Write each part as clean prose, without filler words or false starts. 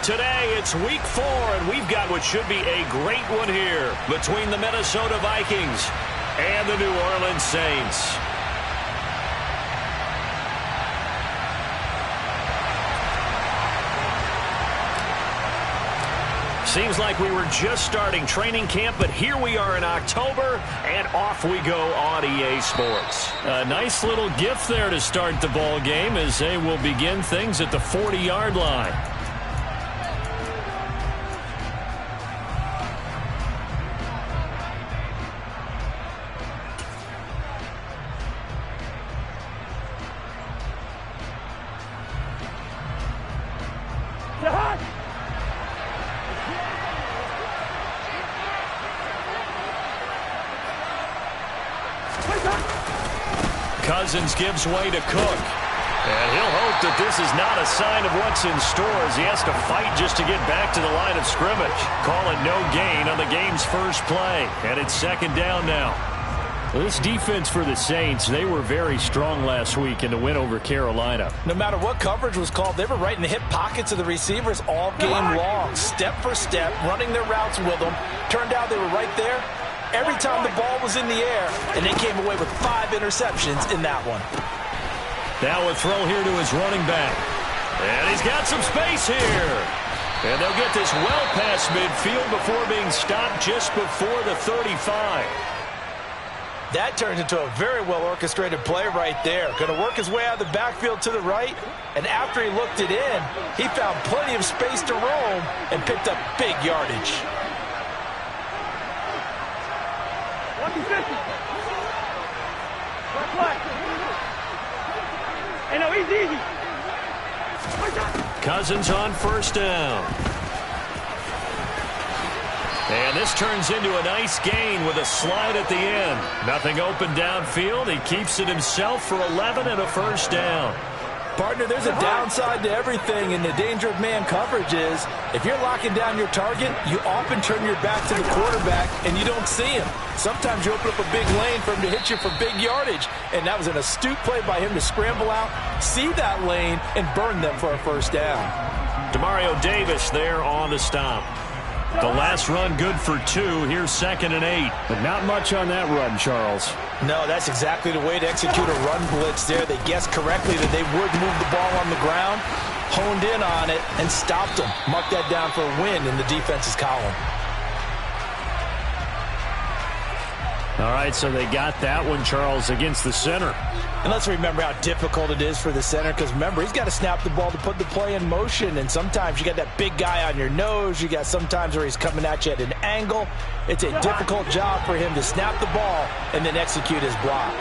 Today, it's week 4, and we've got what should be a great one here between the Minnesota Vikings and the New Orleans Saints. Seems like we were just starting training camp, but here we are in October, and off we go on EA Sports. A nice little gift there to start the ball game as they will begin things at the 40-yard line. Cousins gives way to Cook. And he'll hope that this is not a sign of what's in store as he has to fight just to get back to the line of scrimmage. Call it no gain on the game's first play. And it's second down now. Well, this defense for the Saints, they were very strong last week in the win over Carolina. No matter what coverage was called, they were right in the hip pockets of the receivers all game long. Step for step, running their routes with them. Turned out they were right there every time the ball was in the air, and they came away with 5 interceptions in that one. Now a throw here to his running back. And he's got some space here. And they'll get this well past midfield before being stopped just before the 35. That turns into a very well-orchestrated play right there. Going to work his way out of the backfield to the right, and after he looked it in, he found plenty of space to roam and picked up big yardage. Cousins on first down. And this turns into a nice gain with a slide at the end. Nothing open downfield. He keeps it himself for 11 and a first down. Partner, there's a downside to everything, and the danger of man coverage is if you're locking down your target, you often turn your back to the quarterback and you don't see him. Sometimes you open up a big lane for him to hit you for big yardage, and that was an astute play by him to scramble out, see that lane, and burn them for a first down. Demario Davis there on the stop. The last run good for 2. Here's 2nd and 8. But not much on that run, Charles. No, that's exactly the way to execute a run blitz there. They guessed correctly that they would move the ball on the ground, honed in on it, and stopped them. Mark that down for a win in the defense's column. All right, so they got that one, Charles, against the center. And let's remember how difficult it is for the center, because remember, he's got to snap the ball to put the play in motion, and sometimes you got that big guy on your nose. You got sometimes where he's coming at you at an angle. It's a difficult job for him to snap the ball and then execute his block.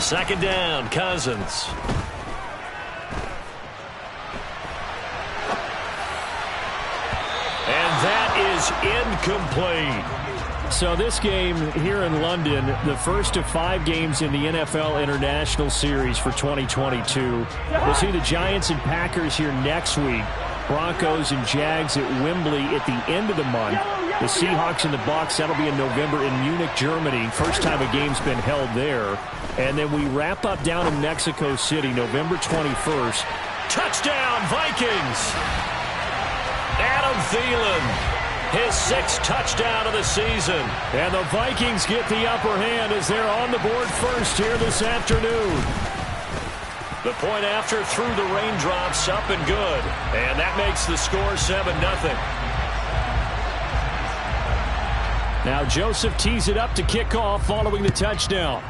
Second down, Cousins. And that is incomplete. So this game here in London, the first of 5 games in the NFL International Series for 2022. We'll see the Giants and Packers here next week. Broncos and Jags at Wembley at the end of the month. The Seahawks and the Bucs, that'll be in November in Munich, Germany. First time a game's been held there. And then we wrap up down in Mexico City, November 21st. Touchdown, Vikings! Adam Thielen, his 6th touchdown of the season. And the Vikings get the upper hand as they're on the board first here this afternoon. The point after through the raindrops, up and good. And that makes the score 7-0. Now Joseph tees it up to kick off following the touchdown.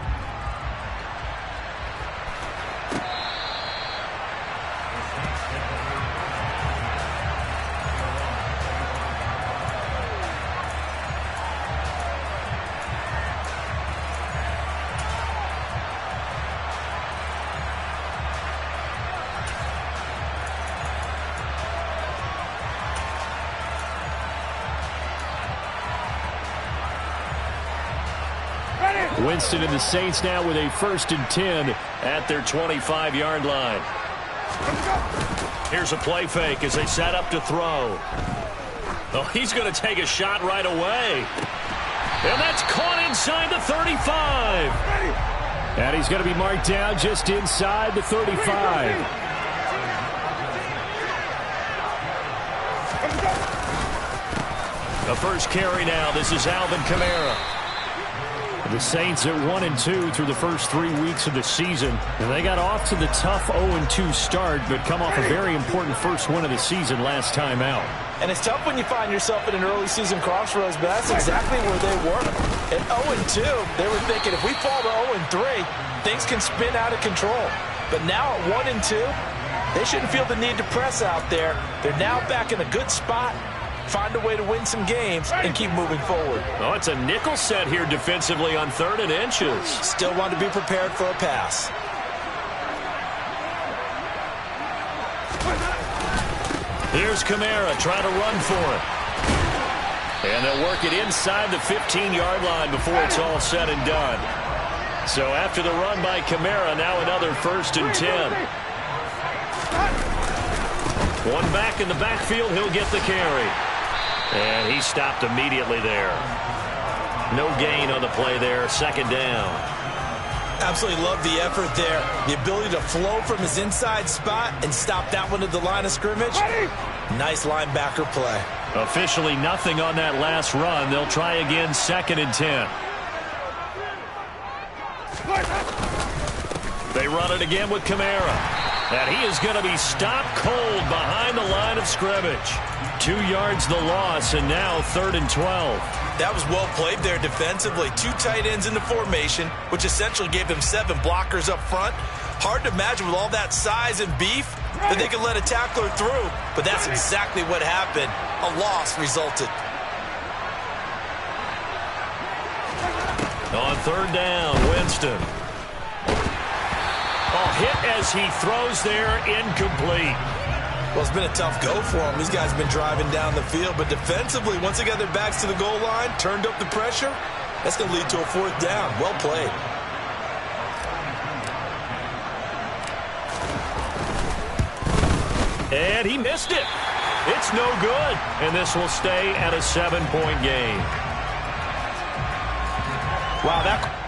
Winston and the Saints now with a 1st and 10 at their 25-yard line. Here's a play fake as they set up to throw. Oh, he's going to take a shot right away. And that's caught inside the 35. And he's going to be marked down just inside the 35. The first carry now. This is Alvin Kamara. The Saints at 1-2 through the first 3 weeks of the season. And they got off to the tough 0-2 start, but come off a very important first win of the season last time out. And it's tough when you find yourself in an early season crossroads, but that's exactly where they were. At 0-2, they were thinking if we fall to 0-3, things can spin out of control. But now at 1-2, they shouldn't feel the need to press out there. They're now back in a good spot. Find a way to win some games and keep moving forward. Oh, it's a nickel set here defensively on 3rd and inches. Still want to be prepared for a pass. Here's Kamara trying to run for it. And they'll work it inside the 15-yard line before it's all said and done. So after the run by Kamara, now another 1st and 10. One back in the backfield, he'll get the carry. And he stopped immediately there. No gain on the play there, 2nd down. Absolutely love the effort there. The ability to flow from his inside spot and stop that one at the line of scrimmage. Nice linebacker play. Officially nothing on that last run. They'll try again, 2nd and 10. They run it again with Kamara. And he is going to be stopped cold behind the line of scrimmage. 2 yards the loss, and now 3rd and 12. That was well played there defensively. 2 tight ends in the formation, which essentially gave them 7 blockers up front. Hard to imagine with all that size and beef that they could let a tackler through, but that's exactly what happened. A loss resulted. On 3rd down, Winston. Hit as he throws there, incomplete. Well, it's been a tough go for him. These guys have been driving down the field, but defensively, once they got their backs to the goal line, turned up the pressure, that's going to lead to a 4th down. Well played. And he missed it. It's no good. And this will stay at a 7-point game. Wow, that...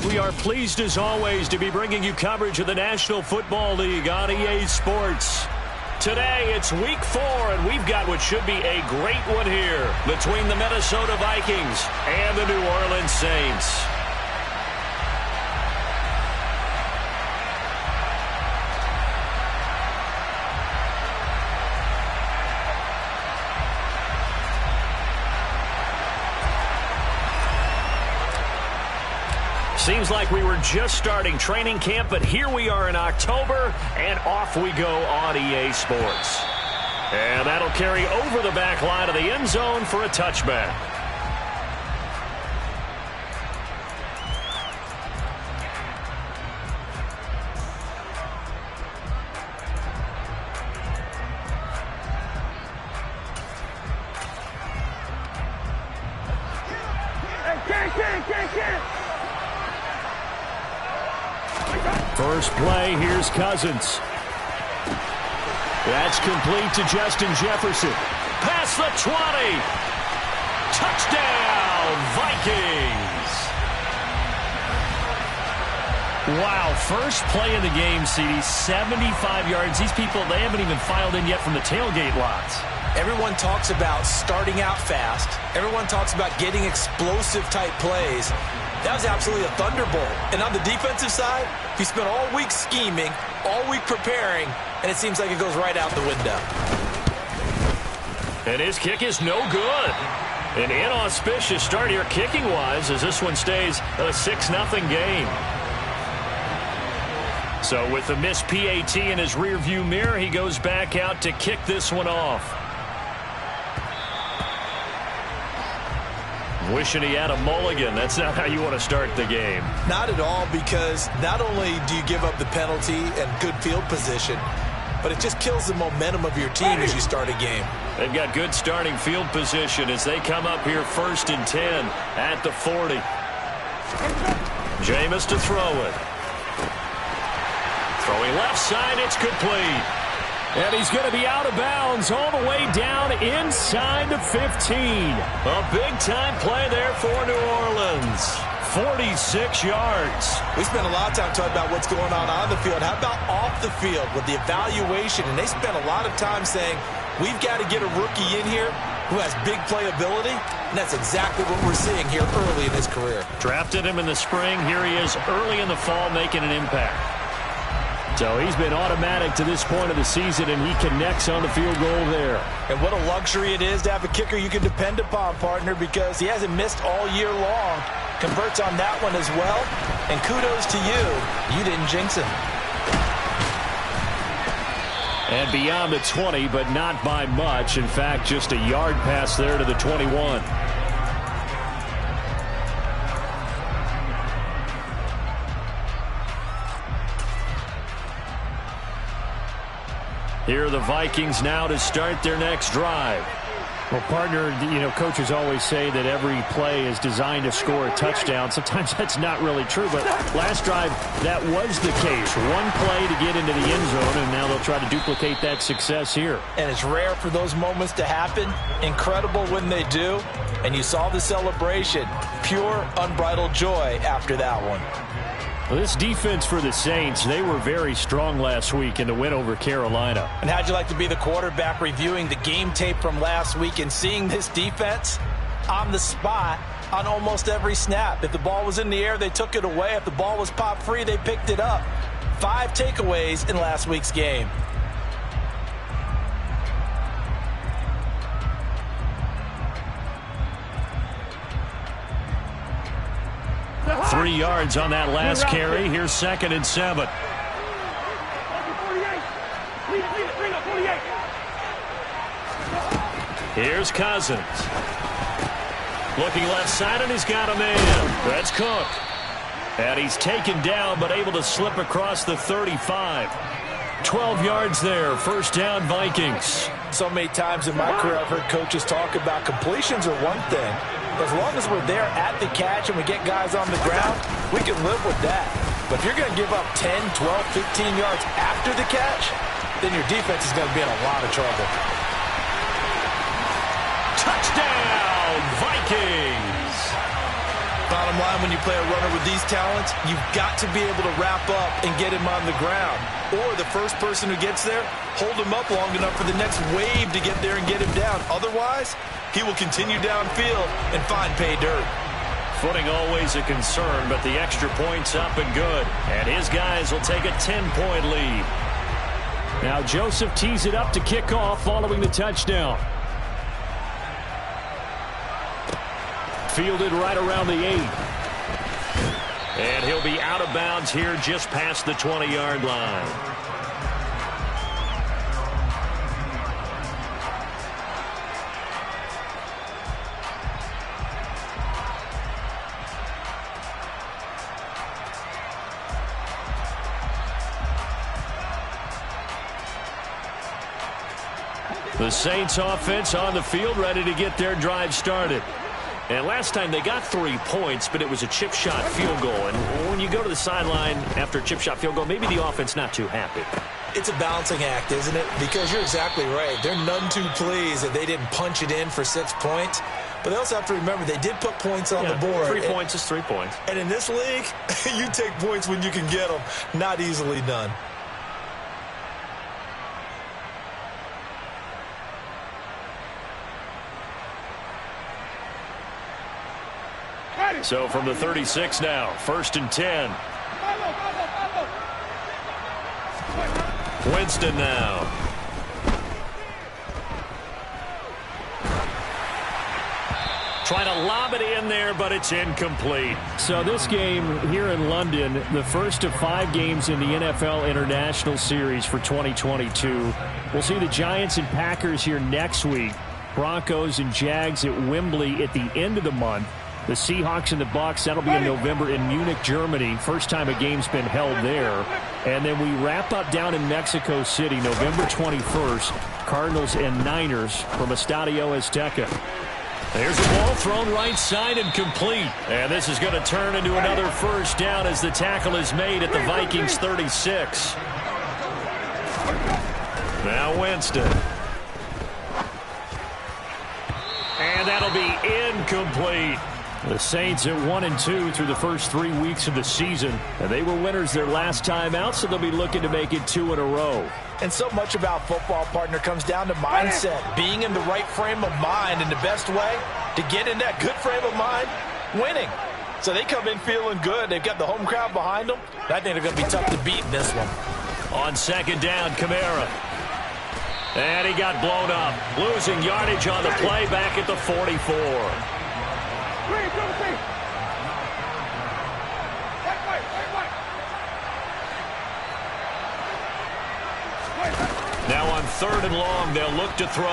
We are pleased as always to be bringing you coverage of the National Football League on EA Sports. Today it's week 4 and we've got what should be a great one here between the Minnesota Vikings and the New Orleans Saints. Seems like we were just starting training camp, but here we are in October, and off we go on EA Sports. And that'll carry over the back line of the end zone for a touchback. First play, here's Cousins. That's complete to Justin Jefferson. Past the 20. Touchdown, Vikings. Wow, first play of the game, CD, 75 yards. These people, they haven't even filed in yet from the tailgate lots. Everyone talks about starting out fast. Everyone talks about getting explosive-type plays. That was absolutely a thunderbolt. And on the defensive side, he spent all week scheming, all week preparing, and it seems like it goes right out the window. And his kick is no good. An inauspicious start here kicking-wise as this one stays a 6-0 game. So with the missed PAT in his rearview mirror, he goes back out to kick this one off. Wishing he had a mulligan. That's not how you want to start the game. Not at all, because not only do you give up the penalty and good field position, but it just kills the momentum of your team as you start a game. They've got good starting field position as they come up here 1st and 10 at the 40. Jameis to throw it. Throwing left side, it's complete. And he's going to be out of bounds all the way down inside the 15. A big-time play there for New Orleans. 46 yards. We spent a lot of time talking about what's going on the field. How about off the field with the evaluation? And they spent a lot of time saying, we've got to get a rookie in here who has big playability. And that's exactly what we're seeing here early in his career. Drafted him in the spring. Here he is early in the fall making an impact. So he's been automatic to this point of the season, and he connects on the field goal there. And what a luxury it is to have a kicker you can depend upon, partner, because he hasn't missed all year long. Converts on that one as well. And kudos to you. You didn't jinx him. And beyond the 20, but not by much. In fact, just a yard pass there to the 21. Here are the Vikings now to start their next drive. Well, partner, you know, coaches always say that every play is designed to score a touchdown. Sometimes that's not really true, but last drive, that was the case. One play to get into the end zone, and now they'll try to duplicate that success here. And it's rare for those moments to happen. Incredible when they do. And you saw the celebration. Pure, unbridled joy after that one. Well, this defense for the Saints, they were very strong last week in the win over Carolina. And how'd you like to be the quarterback reviewing the game tape from last week and seeing this defense on the spot on almost every snap? If the ball was in the air, they took it away. If the ball was pop free, they picked it up. 5 takeaways in last week's game. Three yards on that last carry. Here's 2nd and 7. Here's Cousins. Looking left side, and he's got a man. That's Cook. And he's taken down, but able to slip across the 35. 12 yards there. 1st down, Vikings. So many times in my career, I've heard coaches talk about completions are one thing. As long as we're there at the catch and we get guys on the ground, we can live with that. But if you're going to give up 10, 12, 15 yards after the catch, then your defense is going to be in a lot of trouble. Touchdown, Vikings! Bottom line, when you play a runner with these talents, you've got to be able to wrap up and get him on the ground. Or the first person who gets there, hold him up long enough for the next wave to get there and get him down. Otherwise, he will continue downfield and find pay dirt. Footing always a concern, but the extra point's up and good. And his guys will take a 10-point lead. Now Joseph tees it up to kick off following the touchdown. Fielded right around the 8. be out of bounds here just past the 20-yard line. The Saints offense on the field, ready to get their drive started. And last time they got 3 points, but it was a chip shot field goal. And when you go to the sideline after a chip shot field goal, maybe the offense not too happy. It's a balancing act, isn't it? Because you're exactly right. They're none too pleased that they didn't punch it in for 6 points. But they also have to remember they did put points on the board. 3 points is 3 points. And in this league, you take points when you can get them. Not easily done. So from the 36 now, 1st and 10. Winston now. Trying to lob it in there, but it's incomplete. So this game here in London, the first of 5 games in the NFL International Series for 2022. We'll see the Giants and Packers here next week. Broncos and Jags at Wembley at the end of the month. The Seahawks and the Bucs, that'll be in November in Munich, Germany. First time a game's been held there. And then we wrap up down in Mexico City, November 21st. Cardinals and Niners from Estadio Azteca. There's a ball thrown right side and complete. And this is going to turn into another first down as the tackle is made at the Vikings 36. Now Winston. And that'll be incomplete. The Saints at 1-2 through the first 3 weeks of the season. And they were winners their last time out, so they'll be looking to make it 2 in a row. And so much about football, partner, comes down to mindset. Being in the right frame of mind, and the best way to get in that good frame of mind, winning. So they come in feeling good. They've got the home crowd behind them. I think they're going to be tough to beat in this one. On 2nd down, Kamara. And he got blown up. Losing yardage on the play back at the 44. Now on 3rd and long, they'll look to throw.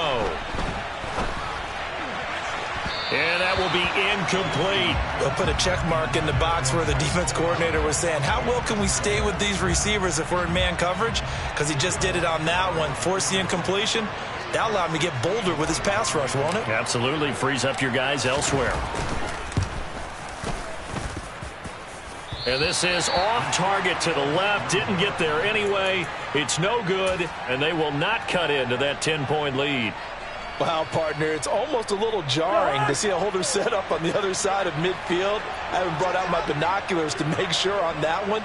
And that will be incomplete. They'll put a check mark in the box where the defense coordinator was saying, how well can we stay with these receivers if we're in man coverage? Because he just did it on that one. Force the incompletion. That'll allow him to get bolder with his pass rush, won't it? Absolutely. Frees up your guys elsewhere. And this is off target to the left. Didn't get there anyway. It's no good, and they will not cut into that 10-point lead. Wow, partner, it's almost a little jarring to see a holder set up on the other side of midfield. I haven't brought out my binoculars to make sure on that one.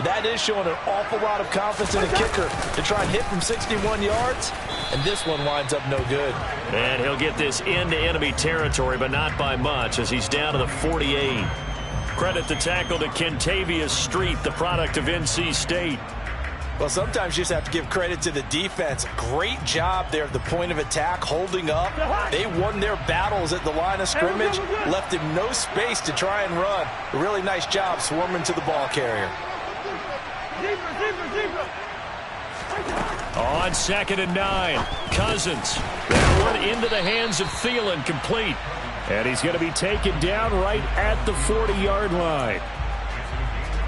That is showing an awful lot of confidence in a kicker to try and hit from 61 yards. And this one winds up no good. And he'll get this into enemy territory, but not by much, as he's down to the 48. Credit the tackle to Kentavious Street, the product of NC State. Well, sometimes you just have to give credit to the defense. Great job there at the point of attack, holding up. They won their battles at the line of scrimmage, left him no space to try and run. A really nice job swarming to the ball carrier. On 2nd and 9, Cousins. That one into the hands of Thielen, complete. And he's going to be taken down right at the 40-yard line.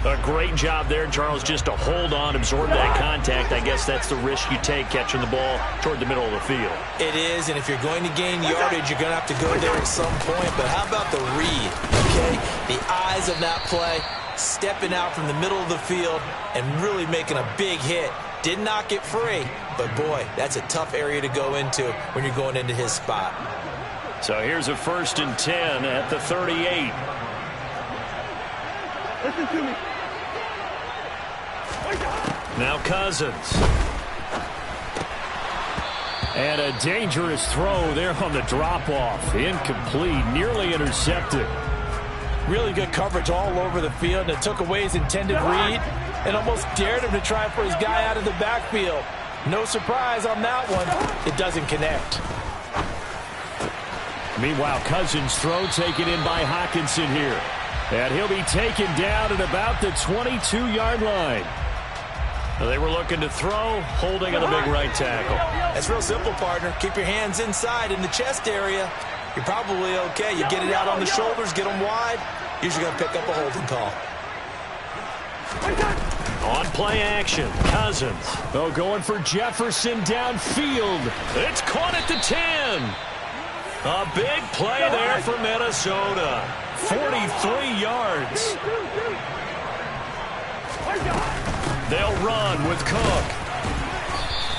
A great job there, Charles, just to hold on, absorb that contact. I guess that's the risk you take catching the ball toward the middle of the field. It is, and if you're going to gain yardage, you're going to have to go there at some point. But how about the read, okay? The eyes of that play, stepping out from the middle of the field and really making a big hit. Did not get free, but boy, that's a tough area to go into when you're going into his spot. So here's a 1st and 10 at the 38. Listen to me. Now Cousins. And a dangerous throw there on the drop-off. Incomplete, nearly intercepted. Really good coverage all over the field, and it took away his intended read and almost dared him to try for his guy out of the backfield. No surprise on that one. It doesn't connect. Meanwhile, Cousins' throw taken in by Hockenson here. And he'll be taken down at about the 22-yard line. They were looking to throw, holding on the big right tackle. That's real simple, partner. Keep your hands inside in the chest area. You're probably okay. You get it out on the shoulders, get them wide. Usually going to pick up a holding call. On play action, Cousins. Oh, going for Jefferson downfield. It's caught at the 10. A big play there for Minnesota. 43 yards. They'll run with Cook.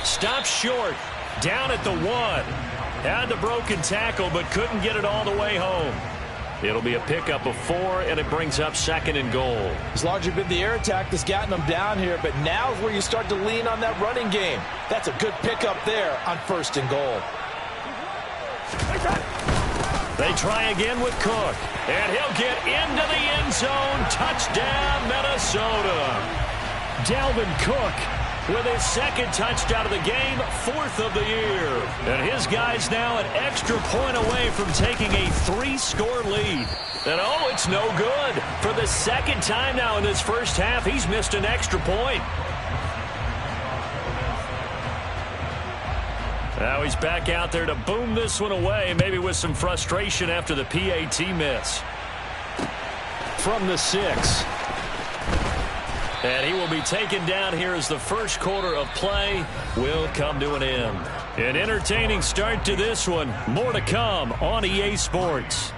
Stopped short. Down at the 1. Had the broken tackle, but couldn't get it all the way home. It'll be a pickup of 4, and it brings up 2nd and goal. It's largely been the air attack that's gotten them down here, but now's where you start to lean on that running game. That's a good pickup there on 1st and goal. They try again with Cook, and he'll get into the end zone. Touchdown, Minnesota. Dalvin Cook with his 2nd touchdown of the game, 4th of the year. And his guys now an extra point away from taking a 3-score lead. And oh, it's no good. For the 2nd time now in this first half, he's missed an extra point. Now he's back out there to boom this one away, maybe with some frustration after the PAT miss. From the 6. And he will be taken down here as the first quarter of play will come to an end. An entertaining start to this one. More to come on EA Sports.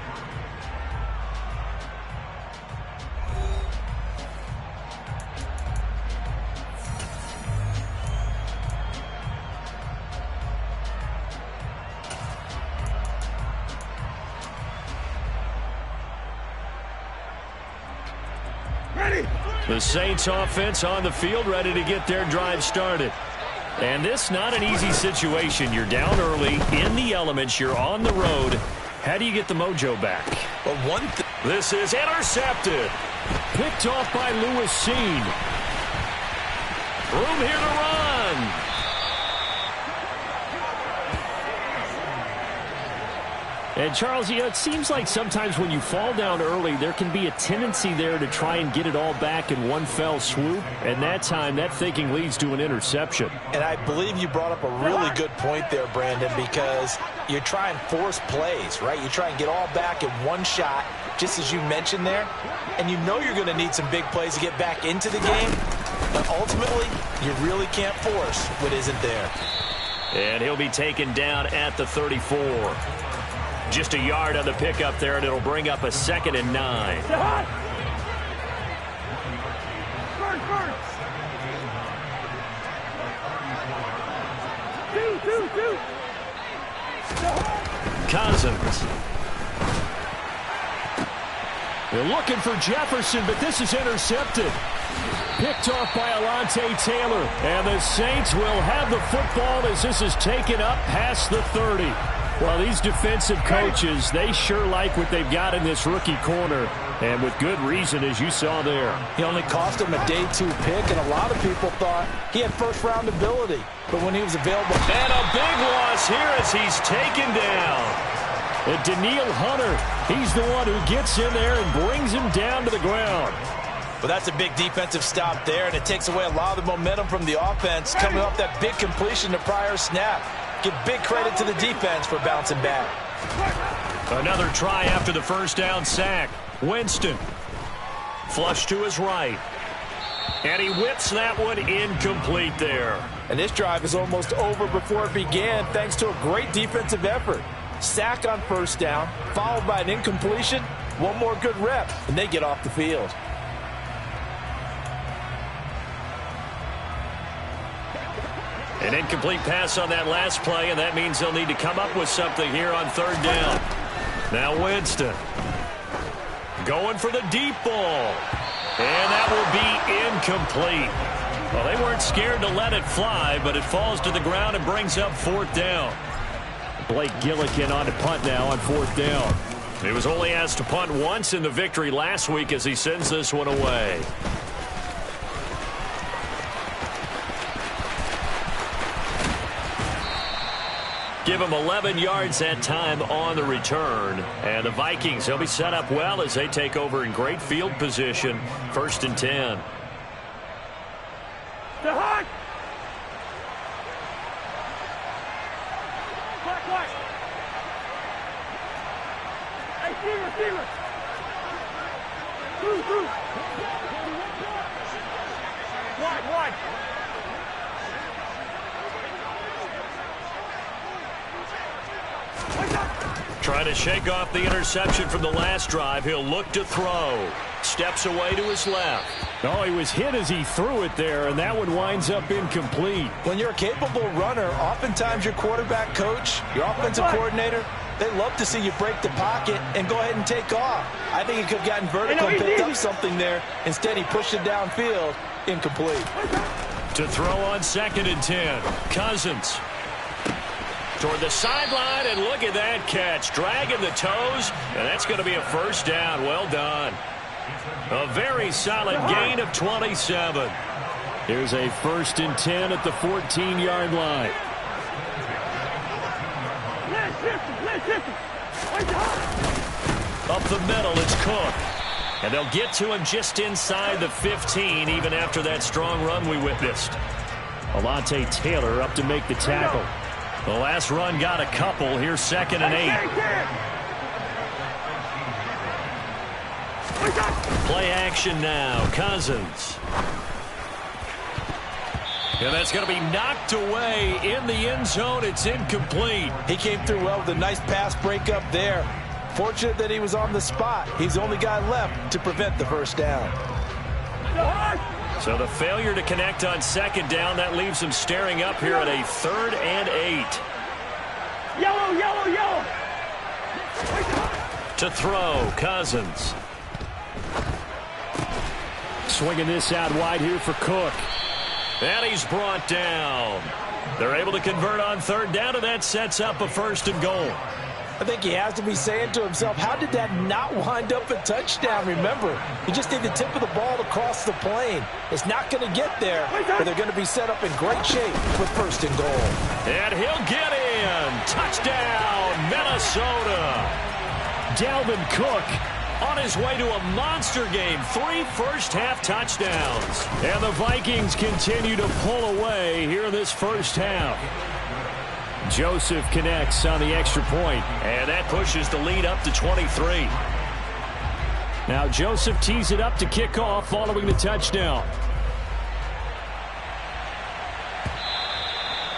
The Saints offense on the field, ready to get their drive started. And this not an easy situation. You're down early, in the elements, you're on the road. How do you get the mojo back? Well, this is intercepted. Picked off by Lewis Seen. Room here to run. And, Charles, it seems like sometimes when you fall down early, there can be a tendency there to try and get it all back in one fell swoop. And that time, that thinking leads to an interception. And I believe you brought up a really good point there, Brandon, because you try and force plays, right? You try and get all back in one shot, just as you mentioned there. And you know you're going to need some big plays to get back into the game. But ultimately, you really can't force what isn't there. And he'll be taken down at the 34. Just a yard on the pickup there, and it'll bring up a 2nd and 9. Cousins. They're looking for Jefferson, but this is intercepted. Picked off by Alontae Taylor. And the Saints will have the football as this is taken up past the 30. Well, these defensive coaches, they sure like what they've got in this rookie corner, and with good reason, as you saw there. He only cost him a day 2 pick, and a lot of people thought he had first-round ability. But when he was available... And a big loss here as he's taken down. And Daniil Hunter, he's the one who gets in there and brings him down to the ground. Well, that's a big defensive stop there, and it takes away a lot of the momentum from the offense coming off that big completion the prior snap. Give big credit to the defense for bouncing back. Another try after the first down sack. Winston. Flush to his right. And he whips that one incomplete there. And this drive is almost over before it began thanks to a great defensive effort. Sack on first down, followed by an incompletion. One more good rep, and they get off the field. An incomplete pass on that last play, and that means they'll need to come up with something here on 3rd down. Now Winston going for the deep ball. And that will be incomplete. Well, they weren't scared to let it fly, but it falls to the ground and brings up 4th down. Blake Gillikin on to punt now on 4th down. He was only asked to punt once in the victory last week as he sends this one away. Give him 11 yards that time on the return. And the Vikings, they'll be set up well as they take over in great field position. 1st and 10. Trying to shake off the interception from the last drive. He'll look to throw. Steps away to his left. Oh, he was hit as he threw it there, and that one winds up incomplete. When you're a capable runner, oftentimes your quarterback coach, your offensive coordinator, they love to see you break the pocket and go ahead and take off. I think he could have gotten vertical and picked up something there. Instead, he pushed it downfield. Incomplete. To throw on 2nd and 10. Cousins. Toward the sideline, and look at that catch. Dragging the toes, and that's going to be a 1st down. Well done. A very solid gain of 27. Here's a 1st and 10 at the 14-yard line. Up the middle, it's Cook. And they'll get to him just inside the 15, even after that strong run we witnessed. Alontae Taylor up to make the tackle. The last run got a couple. Here's 2nd and 8. Play action now. Cousins. And that's going to be knocked away in the end zone. It's incomplete. He came through well with a nice pass breakup there. Fortunate that he was on the spot. He's the only guy left to prevent the 1st down. So the failure to connect on 2nd down, that leaves him staring up here at a 3rd and 8. Yellow. To throw, Cousins. Swinging this out wide here for Cook. And he's brought down. They're able to convert on 3rd down, and that sets up a 1st and goal. I think he has to be saying to himself, how did that not wind up a touchdown? Remember, you just need the tip of the ball across the plane. It's not going to get there, but they're going to be set up in great shape with 1st and goal. And he'll get in. Touchdown, Minnesota. Dalvin Cook on his way to a monster game. 3 first-half touchdowns. And the Vikings continue to pull away here in this 1st half. Joseph connects on the extra point. And that pushes the lead up to 23. Now Joseph tees it up to kick off following the touchdown.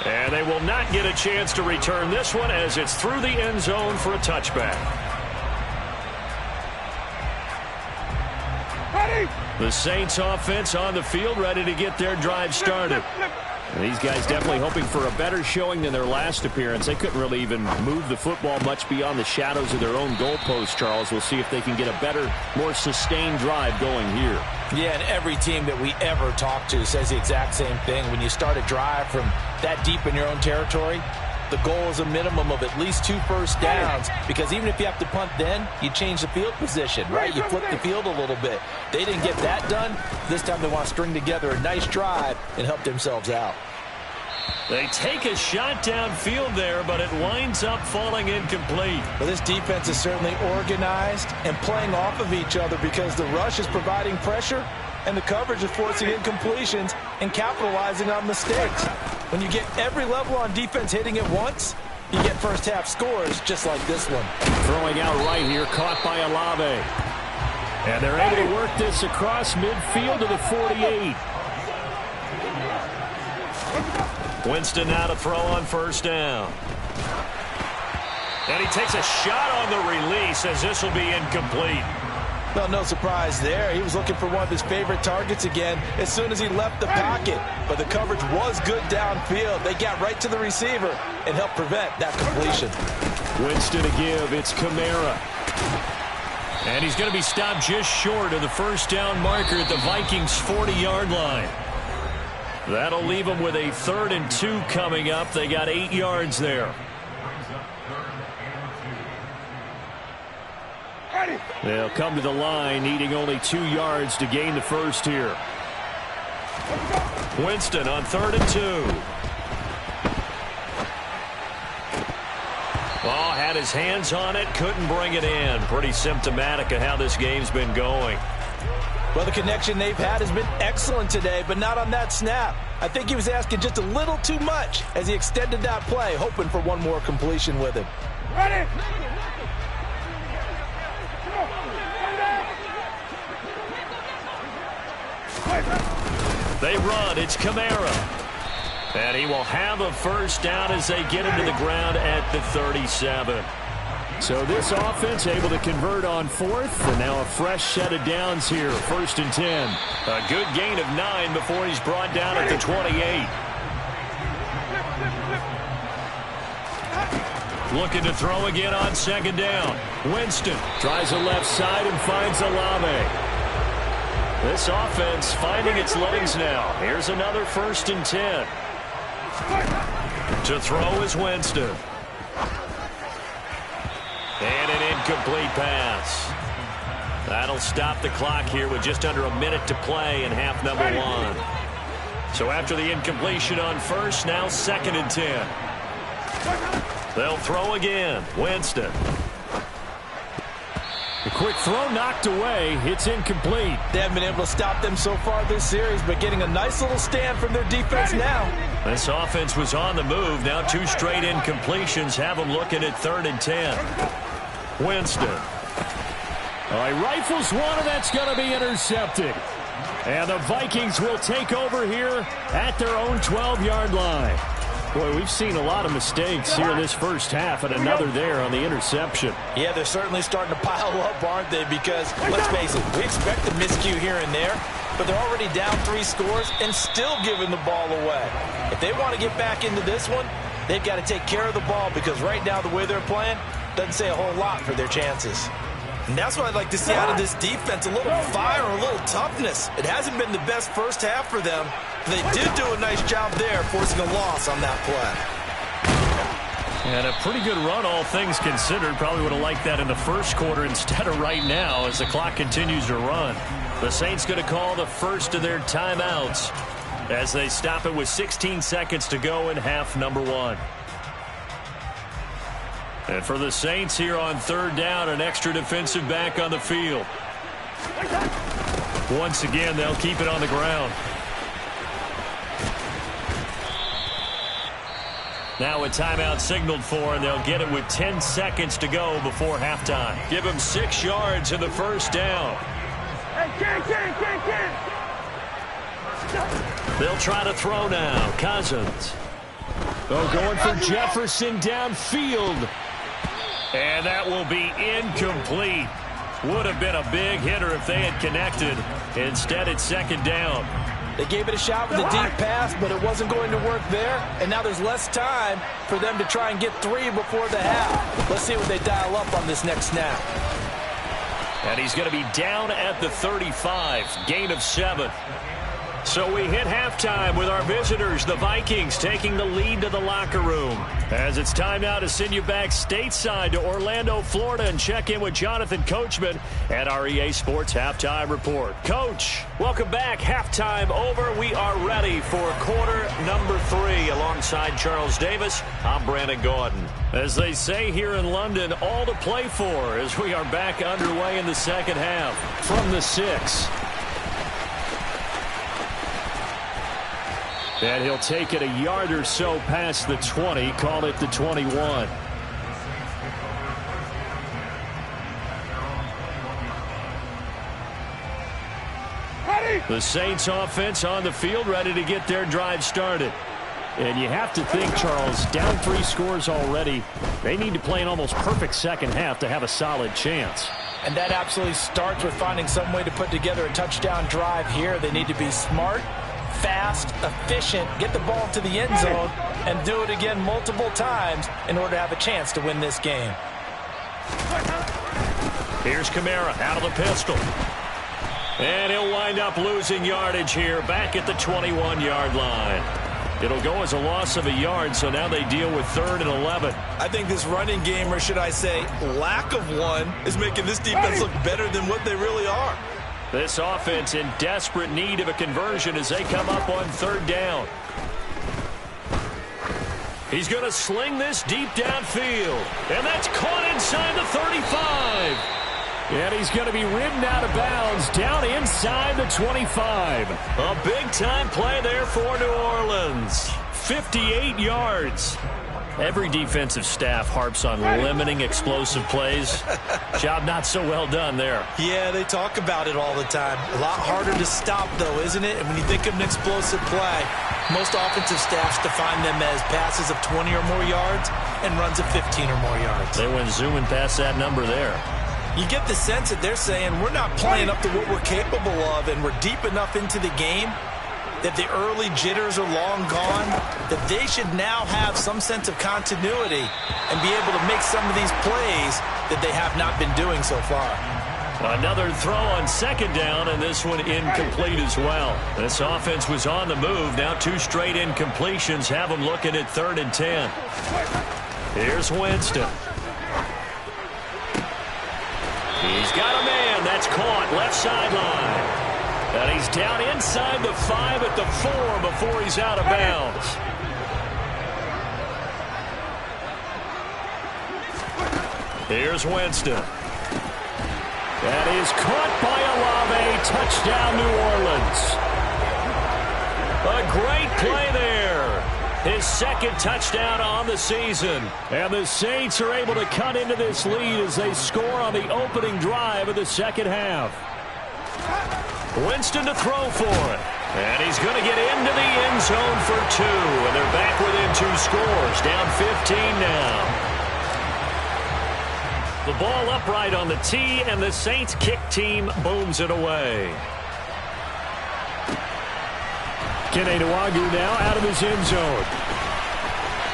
And they will not get a chance to return this one as it's through the end zone for a touchback. The Saints offense on the field ready to get their drive started. And these guys definitely hoping for a better showing than their last appearance. They couldn't really even move the football much beyond the shadows of their own goalpost, Charles. We'll see if they can get a better, more sustained drive going here. Yeah, and every team that we ever talk to says the exact same thing. When you start a drive from that deep in your own territory, the goal is a minimum of at least 2 first downs, because even if you have to punt then, you change the field position, right? You flip the field a little bit. They didn't get that done. This time they want to string together a nice drive and help themselves out. They take a shot downfield there, but it winds up falling incomplete. Well, this defense is certainly organized and playing off of each other because the rush is providing pressure and the coverage is forcing incompletions and capitalizing on mistakes. When you get every level on defense hitting at once, you get first half scores just like this one. Throwing out right here, caught by Olave. And they're able to work this across midfield to the 48. Winston now to throw on 1st down. And he takes a shot on the release as this will be incomplete. Well, no surprise there. He was looking for one of his favorite targets again as soon as he left the pocket. But the coverage was good downfield. They got right to the receiver and helped prevent that completion. Winston to give. It's Kamara. And he's going to be stopped just short of the 1st down marker at the Vikings' 40-yard line. That'll leave them with a 3rd and 2 coming up. They got 8 yards there. They'll come to the line, needing only 2 yards to gain the first here. Winston on 3rd and 2. Oh, had his hands on it, couldn't bring it in. Pretty symptomatic of how this game's been going. Well, the connection they've had has been excellent today, but not on that snap. I think he was asking just a little too much as he extended that play, hoping for one more completion with it. Ready? They run. It's Kamara. And he will have a first down as they get into the ground at the 37. So this offense able to convert on fourth, and now a fresh set of downs here, 1st and 10. A good gain of 9 before he's brought down at the 28. Looking to throw again on 2nd down. Winston tries the left side and finds Olave. This offense finding its legs now. Here's another 1st and 10. To throw is Winston. And an incomplete pass. That'll stop the clock here with just under a minute to play in half number 1. So after the incompletion on first, now 2nd and 10. They'll throw again. Winston. The quick throw knocked away. It's incomplete. They haven't been able to stop them so far this series, but getting a nice little stand from their defense now. This offense was on the move. Now 2 straight incompletions have them looking at 3rd and 10. Winston. All right, rifles one, and that's going to be intercepted. And the Vikings will take over here at their own 12-yard line. Boy, we've seen a lot of mistakes here in this first half, and another there on the interception. Yeah, they're certainly starting to pile up, aren't they? Because, let's face it, we expect a miscue here and there, but they're already down 3 scores and still giving the ball away. If they want to get back into this one, they've got to take care of the ball, because right now the way they're playing doesn't say a whole lot for their chances. And that's what I'd like to see out of this defense, a little fire, a little toughness. It hasn't been the best first half for them. But they did do a nice job there, forcing a loss on that play. And a pretty good run, all things considered. Probably would have liked that in the first quarter instead of right now as the clock continues to run. The Saints going to call the first of their timeouts as they stop it with 16 seconds to go in half number 1. And for the Saints here on 3rd down, an extra defensive back on the field. Once again, they'll keep it on the ground. Now a timeout signaled for, and they'll get it with 10 seconds to go before halftime. Give them 6 yards in the first down. They'll try to throw now. Cousins. Oh, going for Jefferson downfield. And that will be incomplete. Would have been a big hitter if they had connected. Instead, it's 2nd down. They gave it a shot with a deep pass, but it wasn't going to work there. And now there's less time for them to try and get 3 before the half. Let's see what they dial up on this next snap. And he's going to be down at the 35. Gain of 7. So we hit halftime with our visitors, the Vikings, taking the lead to the locker room. As it's time now to send you back stateside to Orlando, Florida, and check in with Jonathan Coachman at our EA Sports Halftime Report. Coach, welcome back. Halftime over. We are ready for quarter number 3. Alongside Charles Davis, I'm Brandon Gaudin. As they say here in London, all to play for as we are back underway in the second half. From the 6. And he'll take it a yard or so past the 20, call it the 21. The Saints offense on the field, ready to get their drive started. And you have to think, Charles, down 3 scores already. They need to play an almost perfect second half to have a solid chance. And that absolutely starts with finding some way to put together a touchdown drive here. They need to be smart, fast, efficient, get the ball to the end zone, and do it again multiple times in order to have a chance to win this game. Here's Kamara out of the pistol. And he'll wind up losing yardage here back at the 21-yard line. It'll go as a loss of a yard, so now they deal with 3rd and 11. I think this running game, or should I say lack of one, is making this defense look better than what they really are. This offense in desperate need of a conversion as they come up on 3rd down. He's going to sling this deep downfield. And that's caught inside the 35. And he's going to be ridden out of bounds down inside the 25. A big-time play there for New Orleans. 58 yards. Every defensive staff harps on limiting explosive plays. Job not so well done there. Yeah, they talk about it all the time. A lot harder to stop, though, isn't it? And when you think of an explosive play, most offensive staffs define them as passes of 20 or more yards and runs of 15 or more yards. They went zooming past that number there. You get the sense that they're saying we're not playing up to what we're capable of, and we're deep enough into the game that the early jitters are long gone, that they should now have some sense of continuity and be able to make some of these plays that they have not been doing so far. Another throw on second down, and this one incomplete as well. This offense was on the move. Now 2 straight incompletions have them looking at 3rd and 10. Here's Winston. He's got a man. That's caught left sideline. And he's down inside the 5 at the 4 before he's out of bounds. Here's Winston. That is caught by Olave. Touchdown, New Orleans. A great play there. His 2nd touchdown on the season. And the Saints are able to cut into this lead as they score on the opening drive of the second half. Winston to throw for it. And he's going to get into the end zone for 2. And they're back within 2 scores. Down 15 now. The ball upright on the tee, and the Saints kick team booms it away. Kene Nwangwu now out of his end zone.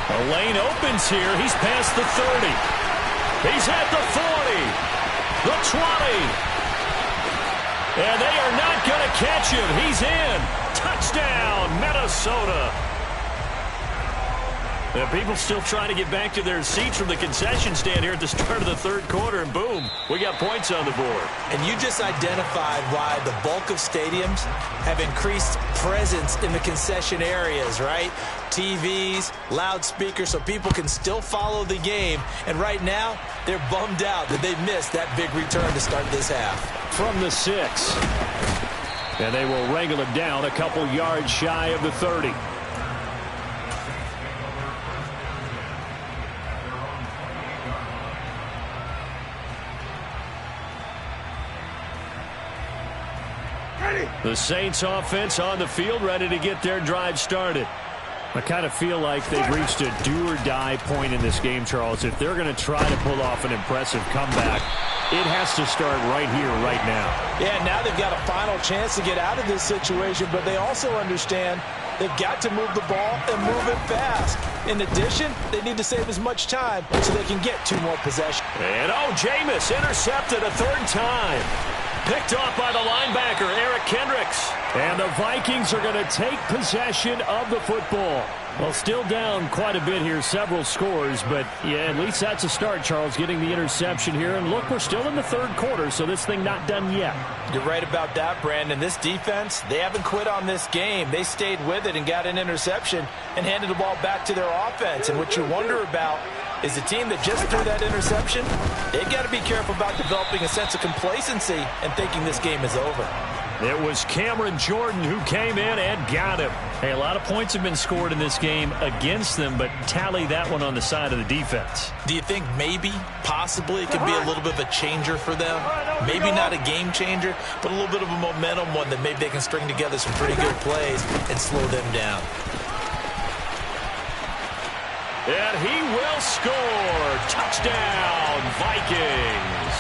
A lane opens here. He's past the 30. He's at the 40. The 20. And they are not going to catch him. He's in. Touchdown, Minnesota. And people still trying to get back to their seats from the concession stand here at the start of the 3rd quarter, and boom, we got points on the board. And you just identified why the bulk of stadiums have increased presence in the concession areas, right? TVs, loudspeakers, so people can still follow the game. And right now, they're bummed out that they missed that big return to start this half. From the 6. And they will wrangle him down a couple yards shy of the 30. The Saints offense on the field, ready to get their drive started. I kind of feel like they've reached a do-or-die point in this game, Charles. If they're going to try to pull off an impressive comeback, it has to start right here, right now. Yeah, now they've got a final chance to get out of this situation, but they also understand they've got to move the ball and move it fast. In addition, they need to save as much time so they can get 2 more possessions. And Jameis intercepted a 3rd time. Picked off by the linebacker, Eric Kendricks. And the Vikings are going to take possession of the football. Well, still down quite a bit here, several scores, but yeah, at least that's a start, Charles, getting the interception here. And look, we're still in the 3rd quarter, so this thing not done yet. You're right about that, Brandon. This defense, they haven't quit on this game. They stayed with it and got an interception and handed the ball back to their offense. And what you wonder about is the team that just threw that interception, they've got to be careful about developing a sense of complacency and thinking this game is over. It was Cameron Jordan who came in and got him. Hey, a lot of points have been scored in this game against them, but tally that one on the side of the defense. Do you think maybe, possibly, it could be a little bit of a changer for them? Maybe not a game changer, but a little bit of a momentum one that maybe they can string together some pretty good plays and slow them down. And he will score. Touchdown, Vikings.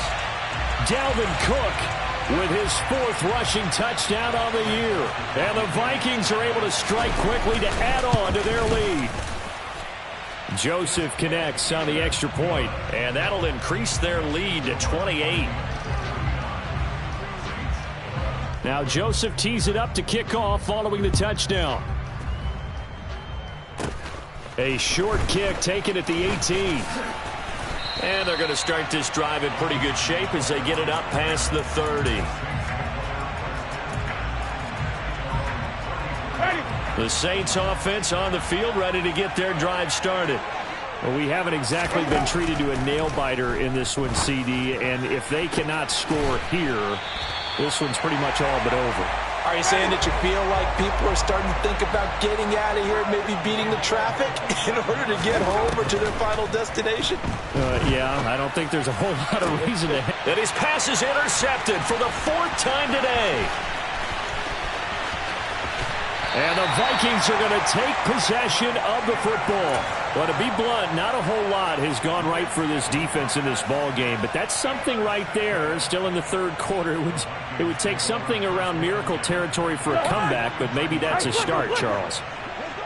Dalvin Cook with his 4th rushing touchdown on the year. And the Vikings are able to strike quickly to add on to their lead. Joseph connects on the extra point, and that'll increase their lead to 28. Now Joseph tees it up to kick off following the touchdown. A short kick taken at the 18. And they're going to start this drive in pretty good shape as they get it up past the 30. The Saints offense on the field, ready to get their drive started. Well, we haven't exactly been treated to a nail-biter in this one, CD, and if they cannot score here, this one's pretty much all but over. Are you saying that you feel like people are starting to think about getting out of here, maybe beating the traffic in order to get home or to their final destination? Yeah, I don't think there's a whole lot of reason to. And his pass is intercepted for the 4th time today. And the Vikings are going to take possession of the football. Well, to be blunt, not a whole lot has gone right for this defense in this ball game, but that's something right there. Still in the third quarter, it would take something around miracle territory for a comeback, but maybe that's a start, Charles.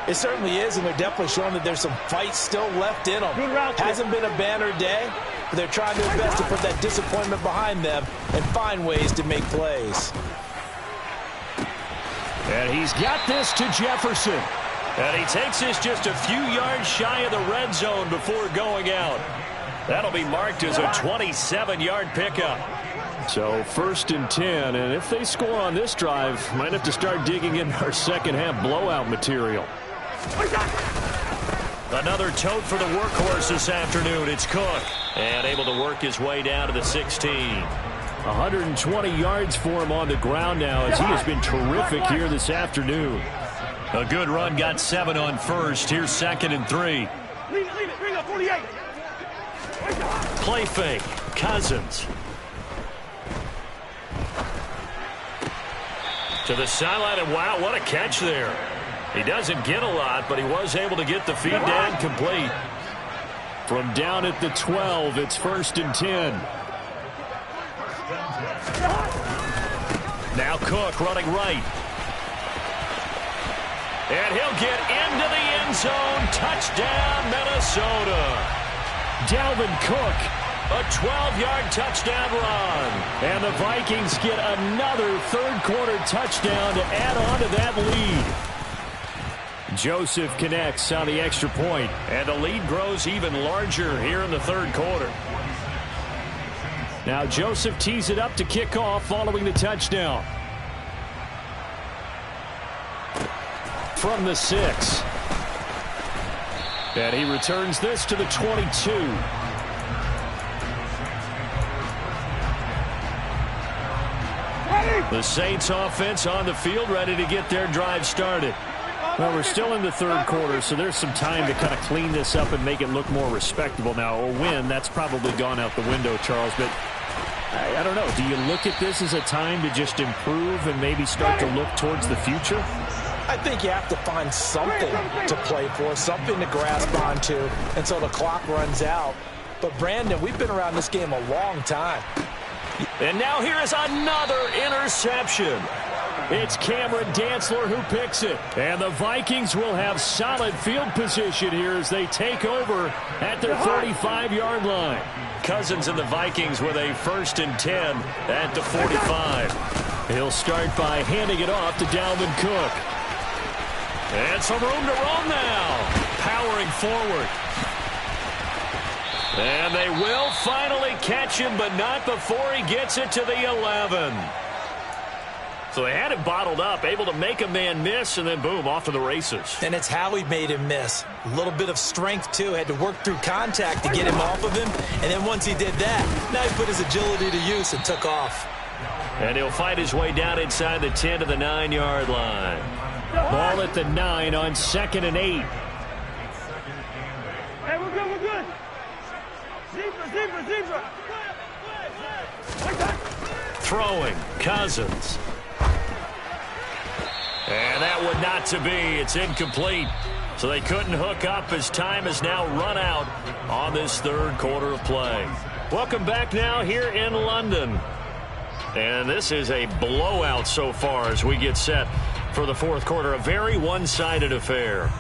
It certainly is, and they're definitely showing that there's some fight still left in them. Hasn't been a banner day, but they're trying their best to put that disappointment behind them and find ways to make plays. And he's got this to Jefferson. And he takes this just a few yards shy of the red zone before going out. That'll be marked as a 27-yard pickup. So 1st and 10, and if they score on this drive, might have to start digging in our second-half blowout material. Another tote for the workhorse this afternoon. It's Cook. And able to work his way down to the 16. 120 yards for him on the ground now as he has been terrific here this afternoon. A good run, got 7 on first. Here's 2nd and 3. Bring up 48. Play fake. Cousins. To the sideline, and wow, what a catch there. He doesn't get a lot, but he was able to get the feed down complete. From down at the 12, it's 1st and 10. Now Cook running right. And he'll get into the end zone. Touchdown, Minnesota. Dalvin Cook, a 12-yard touchdown run. And the Vikings get another third-quarter touchdown to add on to that lead. Joseph connects on the extra point. And the lead grows even larger here in the third quarter. Now Joseph tees it up to kick off following the touchdown. From the 6. And he returns this to the 22. The Saints offense on the field ready to get their drive started. Well, we're still in the third quarter, so there's some time to kind of clean this up and make it look more respectable. Now, a win, that's probably gone out the window, Charles, but I don't know. Do you look at this as a time to just improve and maybe start to look towards the future? I think you have to find something to play for, something to grasp onto until the clock runs out. But, Brandon, we've been around this game a long time. And now here is another interception. It's Cameron Dantzler who picks it. And the Vikings will have solid field position here as they take over at their 45-yard line. Cousins and the Vikings with a 1st and 10 at the 45. He'll start by handing it off to Dalvin Cook. And some room to roam now. Powering forward. And they will finally catch him, but not before he gets it to the 11. So they had him bottled up, able to make a man miss, and then boom, off to the races. And it's how he made him miss. A little bit of strength, too. Had to work through contact to get him off of him. And then once he did that, now he put his agility to use and took off. And he'll fight his way down inside the 10 to the 9-yard line. Ball at the 9 on 2nd and 8. Hey, we're good, we're good. Zebra. Throwing, Cousins. And that would not to be. It's incomplete. So they couldn't hook up as time has now run out on this third quarter of play. Welcome back now here in London. And this is a blowout so far as we get set for the fourth quarter. A very one-sided affair.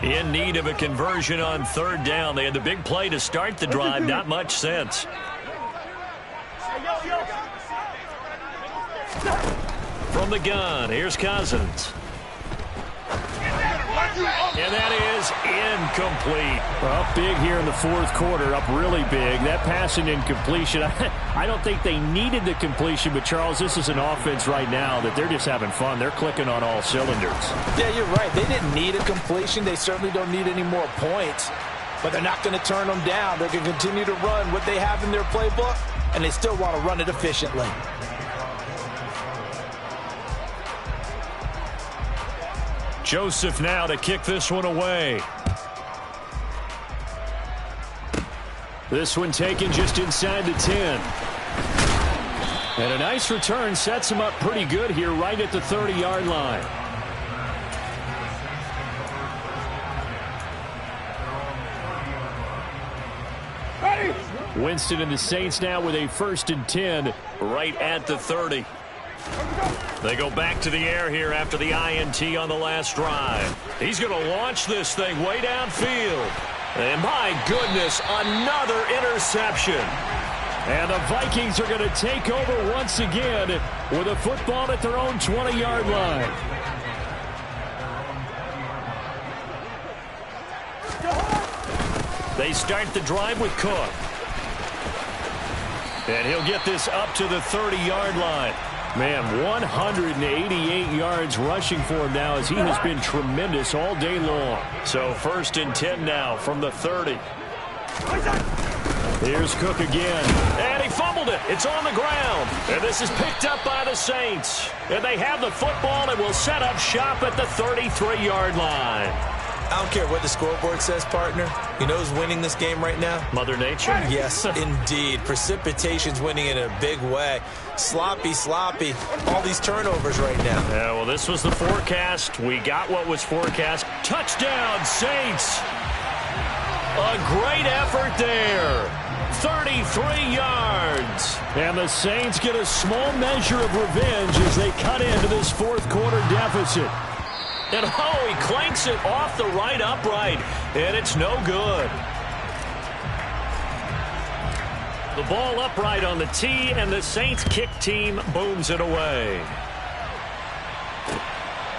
In need of a conversion on third down. They had the big play to start the drive. Not much sense. From the gun, here's Cousins. And that is incomplete. Well, big here in the fourth quarter, up really big. That pass and incompletion, I don't think they needed the completion, but, Charles, this is an offense right now that they're just having fun. They're clicking on all cylinders. Yeah, you're right. They didn't need a completion. They certainly don't need any more points, but they're not going to turn them down. They're going to continue to run what they have in their playbook, and they still want to run it efficiently. Joseph now to kick this one away. This one taken just inside the 10. And a nice return sets him up pretty good here right at the 30-yard line. Winston and the Saints now with a 1st and 10 right at the 30. They go back to the air here after the INT on the last drive. He's going to launch this thing way downfield. And my goodness, another interception. And the Vikings are going to take over once again with a football at their own 20-yard line. They start the drive with Cook. And he'll get this up to the 30-yard line. Man, 188 yards rushing for him now as he has been tremendous all day long. So 1st and 10 now from the 30. Here's Cook again. And he fumbled it. It's on the ground. And this is picked up by the Saints. And they have the football and will set up shop at the 33-yard line. I don't care what the scoreboard says, partner. You know who's winning this game right now? Mother Nature? Yes, indeed. Precipitation's winning in a big way. Sloppy. All these turnovers right now. Yeah, well, this was the forecast. We got what was forecast. Touchdown, Saints. A great effort there. 33 yards. And the Saints get a small measure of revenge as they cut into this fourth quarter deficit. And oh, he clanks it off the right upright. And it's no good. The ball upright on the tee, and the Saints kick team booms it away.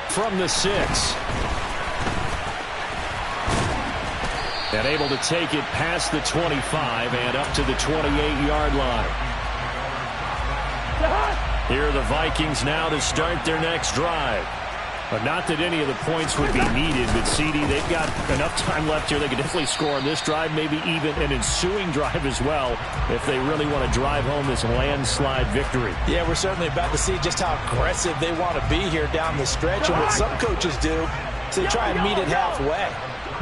From the 6. And able to take it past the 25 and up to the 28-yard line. Here are the Vikings now to start their next drive. But not that any of the points would be needed, but CD, they've got enough time left here. They can definitely score on this drive, maybe even an ensuing drive as well, if they really want to drive home this landslide victory. Yeah, we're certainly about to see just how aggressive they want to be here down the stretch. And what some coaches do is they try and meet it halfway,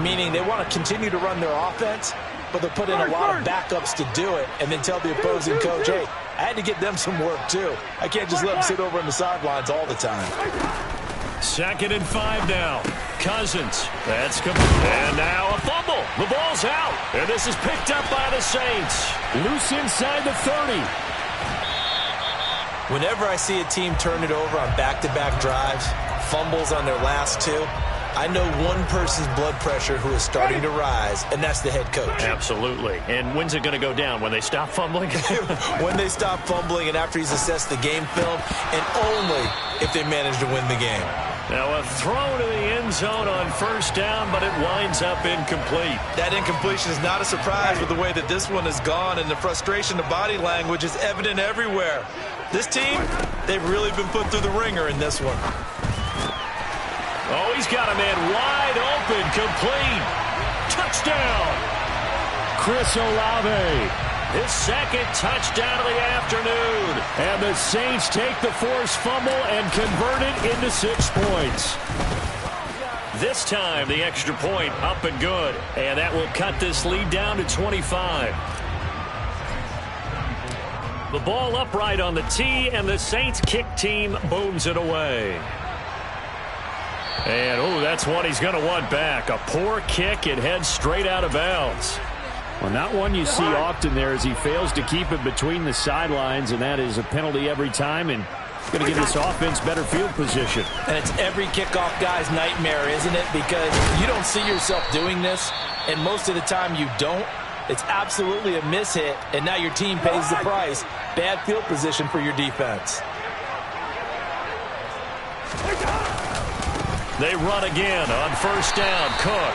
meaning they want to continue to run their offense, but they'll put in a lot of backups to do it and then tell the opposing coach, hey, I had to get them some work too. I can't just let them sit over on the sidelines all the time. 2nd and 5 now. Cousins. That's complete. And now a fumble. The ball's out. And this is picked up by the Saints. Loose inside the 30. Whenever I see a team turn it over on back-to-back drives, fumbles on their last two, I know one person's blood pressure who is starting to rise, and that's the head coach. Absolutely. And when's it going to go down? When they stop fumbling? When they stop fumbling and after he's assessed the game film, and only if they manage to win the game. Now a throw to the end zone on 1st down, but it winds up incomplete. That incompletion is not a surprise with the way that this one has gone, and the frustration of body language is evident everywhere. This team, they've really been put through the ringer in this one. Oh, he's got a man wide open, complete. Touchdown. Chris Olave. His 2nd touchdown of the afternoon. And the Saints take the forced fumble and convert it into 6 points. This time, the extra point up and good. And that will cut this lead down to 25. The ball upright on the tee, and the Saints kick team booms it away. And, oh, that's one he's going to want back. A poor kick. It heads straight out of bounds. Well, not one you see often there as he fails to keep it between the sidelines, and that is a penalty every time, and going to give this offense better field position. And it's every kickoff guy's nightmare, isn't it? Because you don't see yourself doing this, and most of the time you don't. It's absolutely a mishit, and now your team pays the price. Bad field position for your defense. They run again on first down. Cook.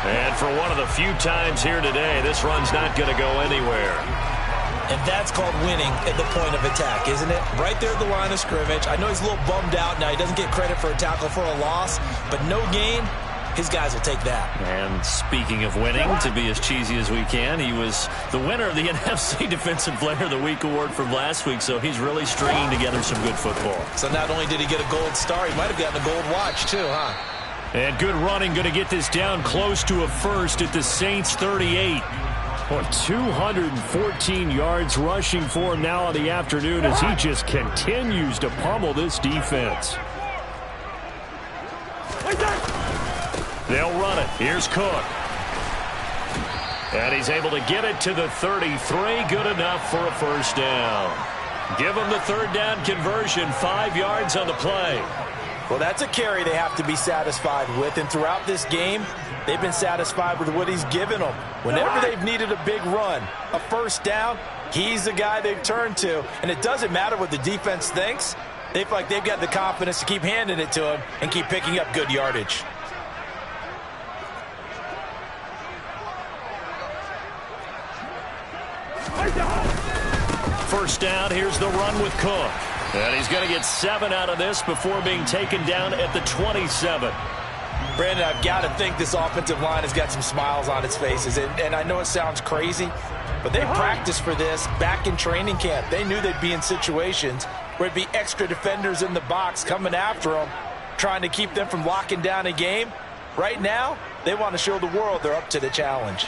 And for one of the few times here today, this run's not going to go anywhere. And that's called winning at the point of attack, isn't it? Right there at the line of scrimmage. I know he's a little bummed out now. He doesn't get credit for a tackle for a loss, but no gain, his guys will take that. And speaking of winning, to be as cheesy as we can, he was the winner of the NFC Defensive Player of the Week award from last week, so he's really stringing together some good football. So not only did he get a gold star, he might have gotten a gold watch too, huh? And good running, going to get this down close to a first at the Saints 38. 214 yards rushing for him now on the afternoon as he just continues to pummel this defense. They'll run it. Here's Cook. And he's able to get it to the 33. Good enough for a first down. Give him the third down conversion. 5 yards on the play. Well, that's a carry they have to be satisfied with. And throughout this game, they've been satisfied with what he's given them. Whenever they've needed a big run, a first down, he's the guy they've turned to. And it doesn't matter what the defense thinks. They feel like they've got the confidence to keep handing it to him and keep picking up good yardage. First down, here's the run with Cook. And he's going to get 7 out of this before being taken down at the 27. Brandon, I've got to think this offensive line has got some smiles on its faces. And I know it sounds crazy, but they practiced for this back in training camp. They knew they'd be in situations where it'd be extra defenders in the box coming after them, trying to keep them from locking down a game. Right now, they want to show the world they're up to the challenge.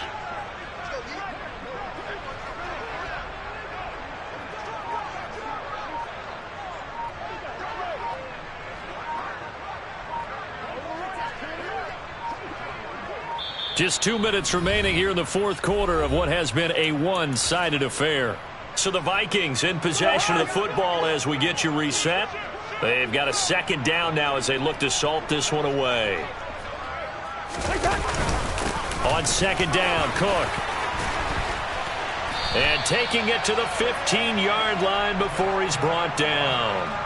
Just 2 minutes remaining here in the fourth quarter of what has been a one-sided affair. So the Vikings in possession of the football as we get you reset. They've got a second down now as they look to salt this one away. On second down, Cook. And taking it to the 15-yard line before he's brought down.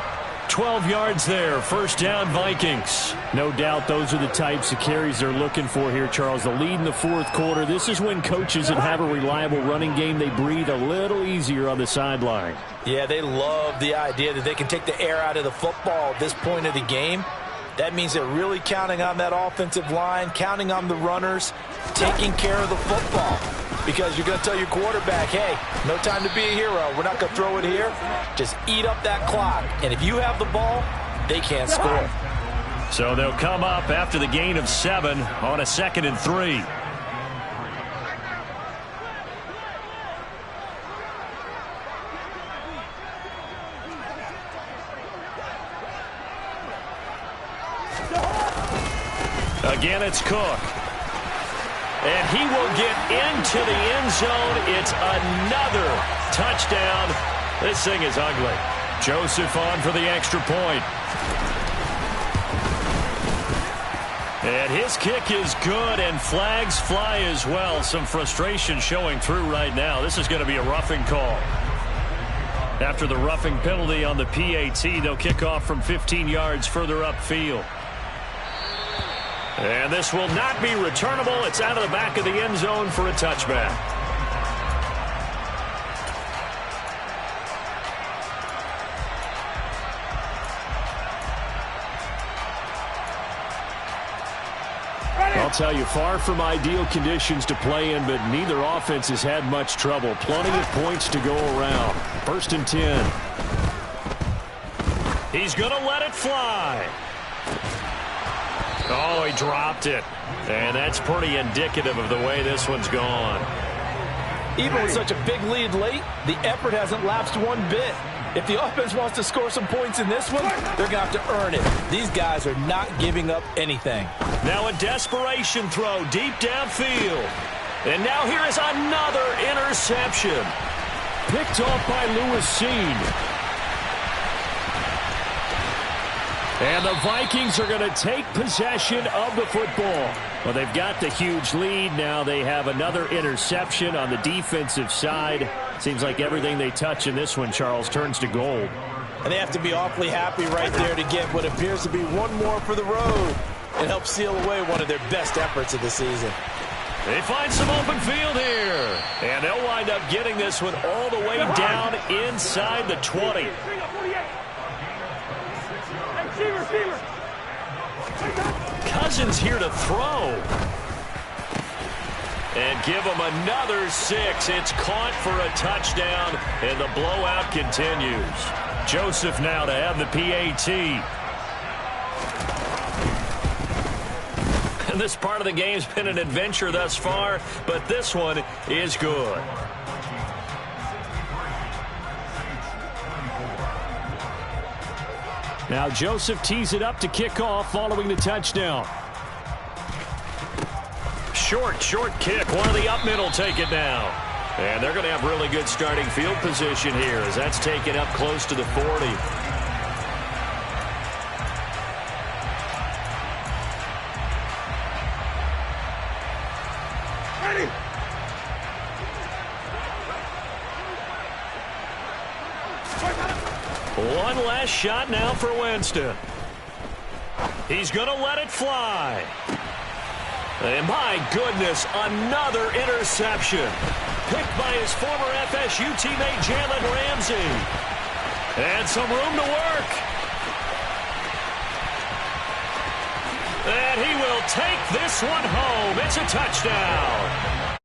12 yards there. First down, Vikings. No doubt those are the types of carries they're looking for here, Charles. The lead in the fourth quarter. This is when coaches that have a reliable running game, they breathe a little easier on the sideline. Yeah, they love the idea that they can take the air out of the football at this point of the game. That means they're really counting on that offensive line, counting on the runners, taking care of the football. Because you're going to tell your quarterback, hey, no time to be a hero. We're not going to throw it here. Just eat up that clock. And if you have the ball, they can't score. So they'll come up after the gain of 7 on a 2nd and 3. Again, it's Cook. And he will get into the end zone. It's another touchdown. This thing is ugly. Joseph on for the extra point. And his kick is good, and flags fly as well. Some frustration showing through right now. This is going to be a roughing call. After the roughing penalty on the PAT, they'll kick off from 15 yards further upfield. And this will not be returnable. It's out of the back of the end zone for a touchback. I'll tell you, far from ideal conditions to play in, but neither offense has had much trouble. Plenty of points to go around. 1st and 10. He's going to let it fly. Oh, he dropped it. And that's pretty indicative of the way this one's gone. Even with such a big lead late, the effort hasn't lapsed one bit. If the offense wants to score some points in this one, they're going to have to earn it. These guys are not giving up anything. Now a desperation throw deep downfield. And now here is another interception. Picked off by Lewis Seen. And the Vikings are going to take possession of the football. Well, they've got the huge lead. Now they have another interception on the defensive side. Seems like everything they touch in this one, Charles, turns to gold. And they have to be awfully happy right there to get what appears to be one more for the road. and help seal away one of their best efforts of the season. They find some open field here. And they'll wind up getting this one all the way down inside the 20. Cousins here to throw. And give him another 6. It's caught for a touchdown, and the blowout continues. Joseph now to have the PAT. And this part of the game's been an adventure thus far, but this one is good. Now Joseph tees it up to kick off following the touchdown. Short kick. One of the up middle take it down. And they're going to have really good starting field position here as that's taken up close to the 40. Ready. One last shot now for Winston. He's going to let it fly. And my goodness, another interception. Picked by his former FSU teammate Jalen Ramsey. And some room to work. And he will take this one home. It's a touchdown.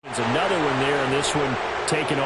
There's another one there, and this one taken off.